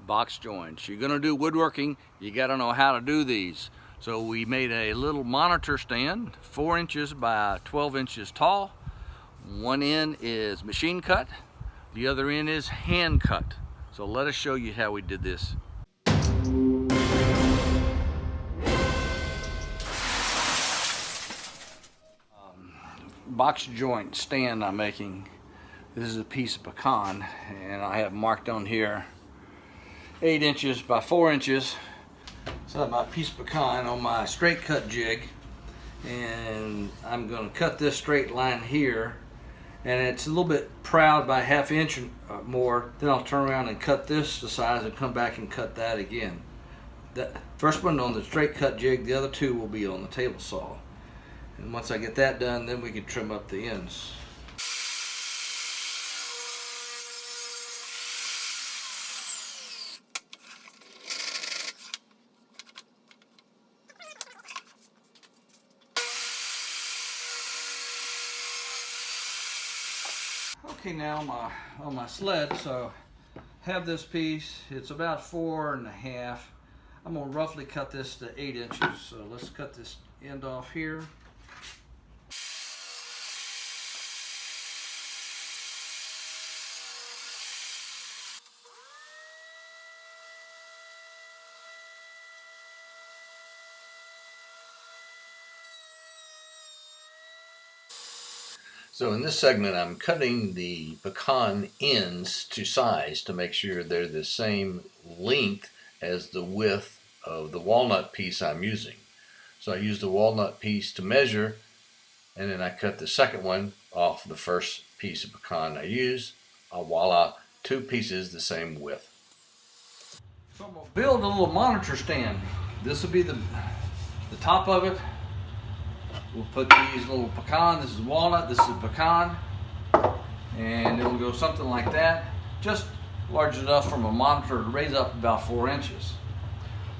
box joints. You're gonna do woodworking, you gotta know how to do these. So we made a little monitor stand, 4 inches by 12 inches tall. One end is machine cut, the other end is hand cut. So let us show you how we did this. Box joint stand I'm making. This is a piece of pecan, and I have marked on here 8 inches by 4 inches. So I have my piece of pecan on my straight cut jig, and I'm going to cut this straight line here, and it's a little bit proud by 1/2 inch more. Then I'll turn around and cut this to size and come back and cut that again. That first one on the straight cut jig, the other two will be on the table saw. And once I get that done, then we can trim up the ends. Okay, now on my sled, so have this piece. It's about 4.5. I'm gonna roughly cut this to 8 inches. So let's cut this end off here. So in this segment, I'm cutting the pecan ends to size to make sure they're the same length as the width of the walnut piece I'm using. So I use the walnut piece to measure, and then I cut the second one off the first piece of pecan I use. Voila, 2 pieces the same width. So I'm going to build a little monitor stand. This will be the top of it. We'll put these little pecan, this is walnut, this is pecan, and it'll go something like that, just large enough from a monitor to raise up about 4 inches.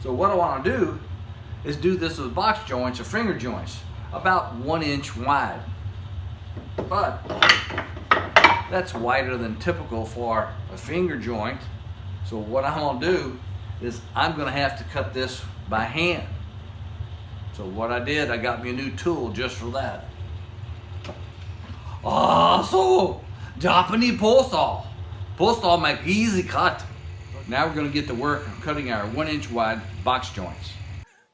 So what I want to do is do this with box joints or finger joints, about 1 inch wide. But that's wider than typical for a finger joint. So what I'm going to do is I'm going to have to cut this by hand. So what I did, I got me a new tool just for that. So Japanese pole saw. Pole saw make easy cut. Now we're going to get to work on cutting our 1 inch wide box joints.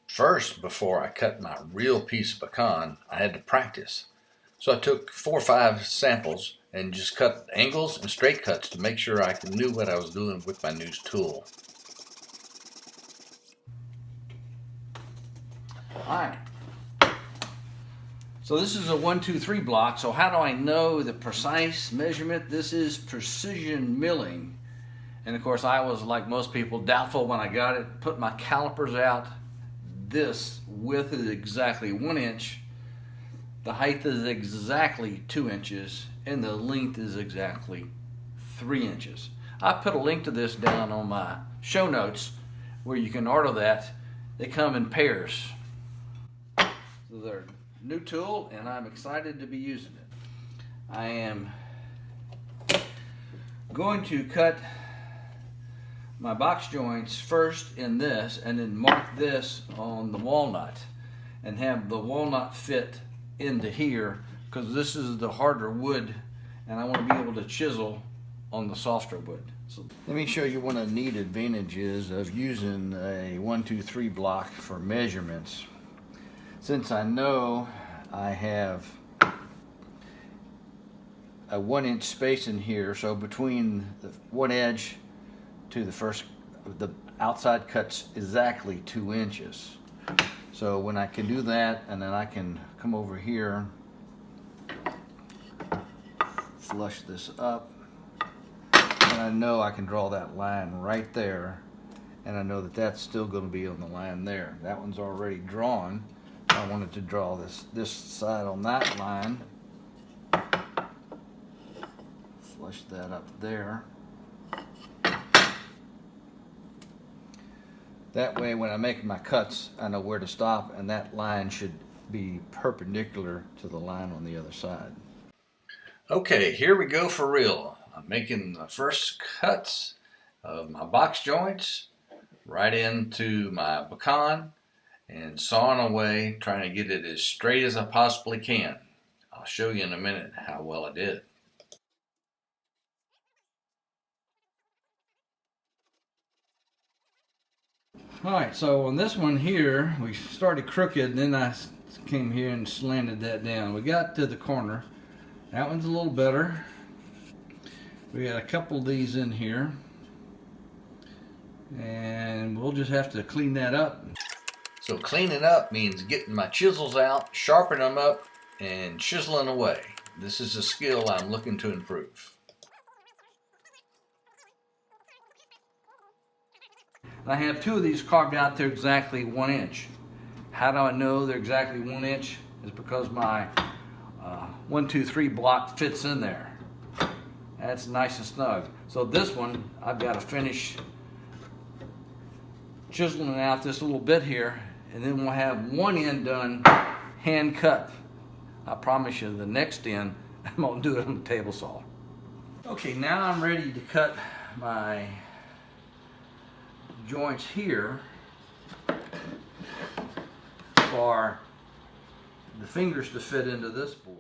First, before I cut my real piece of pecan, I had to practice. So I took 4 or 5 samples and just cut angles and straight cuts to make sure I knew what I was doing with my new tool. Alright, so this is a 1, 2, 3 block. So how do I know the precise measurement? This is precision milling. And of course I was, like most people, doubtful when I got it. Put my calipers out. This width is exactly 1 inch. The height is exactly 2 inches. And the length is exactly 3 inches. I put a link to this down on my show notes where you can order that. They come in pairs. So they're a new tool, and I'm excited to be using it. I am going to cut my box joints first in this, and then mark this on the walnut, and have the walnut fit into here, because this is the harder wood, and I want to be able to chisel on the softer wood. So let me show you one of the neat advantages of using a 1, 2, 3 block for measurements. Since I know I have a 1 inch space in here, so between the one edge to the first, the outside cuts exactly 2 inches. So when I can do that, and then I can come over here, flush this up, and I know I can draw that line right there, and I know that that's still going to be on the line there. That one's already drawn. I wanted to draw this side on that line. Flush that up there. That way when I make my cuts, I know where to stop, and that line should be perpendicular to the line on the other side. Okay, here we go for real. I'm making the first cuts, of my box joints right into my pecan and sawing away, trying to get it as straight as I possibly can. I'll show you in a minute how well I did. Alright, so on this one here, we started crooked and then I came here and slanted that down. We got to the corner. That one's a little better. We got a couple of these in here. And we'll just have to clean that up. So cleaning up means getting my chisels out, sharpening them up, and chiseling away. This is a skill I'm looking to improve. I have two of these carved out. They're exactly 1 inch. How do I know they're exactly 1 inch? It's because my 1, 2, 3 block fits in there. That's nice and snug. So this one, I've got to finish chiseling out this little bit here, and then we'll have one end done hand cut. I promise you the next end, I'm gonna do it on the table saw. Okay, now I'm ready to cut my joints here for the fingers to fit into this board.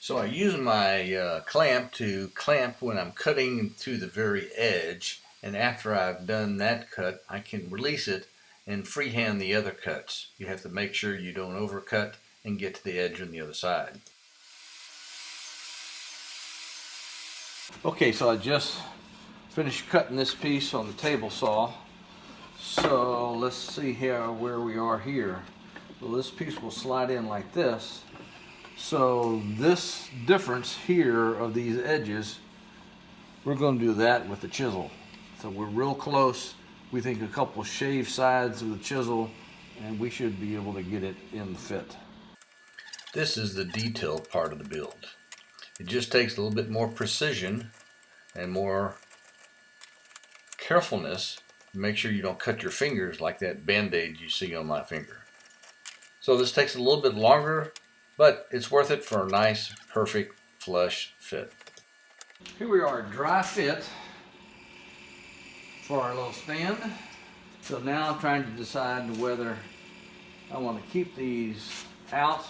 So I use my clamp to clamp when I'm cutting to the very edge, and after I've done that cut, I can release it and freehand the other cuts. You have to make sure you don't overcut and get to the edge on the other side. Okay, so I just finished cutting this piece on the table saw. So let's see here where we are here. So this piece will slide in like this. So this difference here of these edges, we're going to do that with the chisel. So we're real close. We think a couple shave sides of the chisel and we should be able to get it in the fit. This is the detailed part of the build. It just takes a little bit more precision and more carefulness to make sure you don't cut your fingers like that band-aid you see on my finger. So this takes a little bit longer, but it's worth it for a nice, perfect, flush fit. Here we are, dry fit for our little stand. So now I'm trying to decide whether I want to keep these out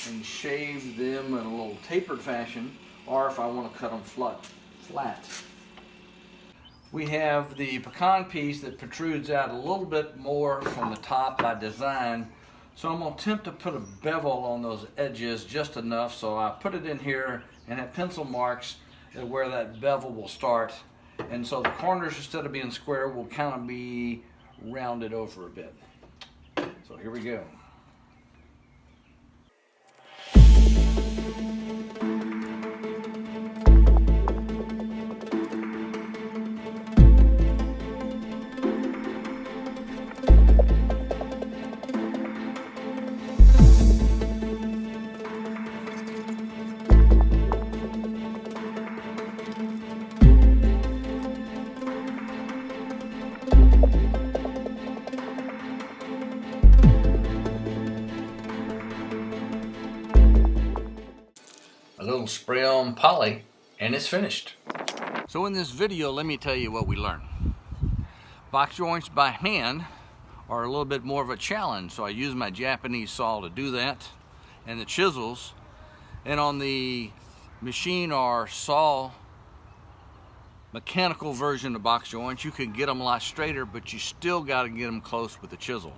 and shave them in a little tapered fashion, or if I want to cut them flat. We have the pecan piece that protrudes out a little bit more from the top by design. So I'm going to attempt to put a bevel on those edges just enough, so I put it in here and have pencil marks at where that bevel will start. And so the corners, instead of being square, will kind of be rounded over a bit. So here we go. A little spray on poly and it's finished. So in this video, let me tell you what we learned. Box joints by hand are a little bit more of a challenge, so I use my Japanese saw to do that, and the chisels. And on the machine or saw mechanical version of box joints, you can get them a lot straighter, but you still got to get them close with the chisel.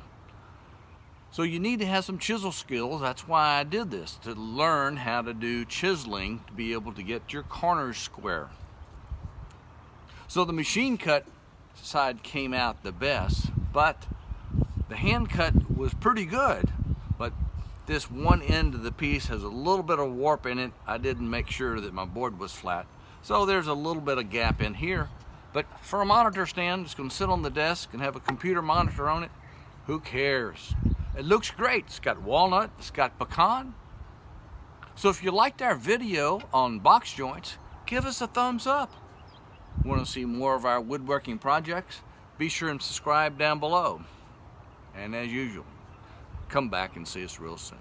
So you need to have some chisel skills. That's why I did this, to learn how to do chiseling to be able to get your corners square. So the machine cut side came out the best, but the hand cut was pretty good. But this one end of the piece has a little bit of warp in it. I didn't make sure that my board was flat. So there's a little bit of gap in here. But for a monitor stand, it's going to sit on the desk and have a computer monitor on it. Who cares? It looks great. It's got walnut, it's got pecan. So if you liked our video on box joints, give us a thumbs up. Want to see more of our woodworking projects? Be sure and subscribe down below. And as usual, come back and see us real soon.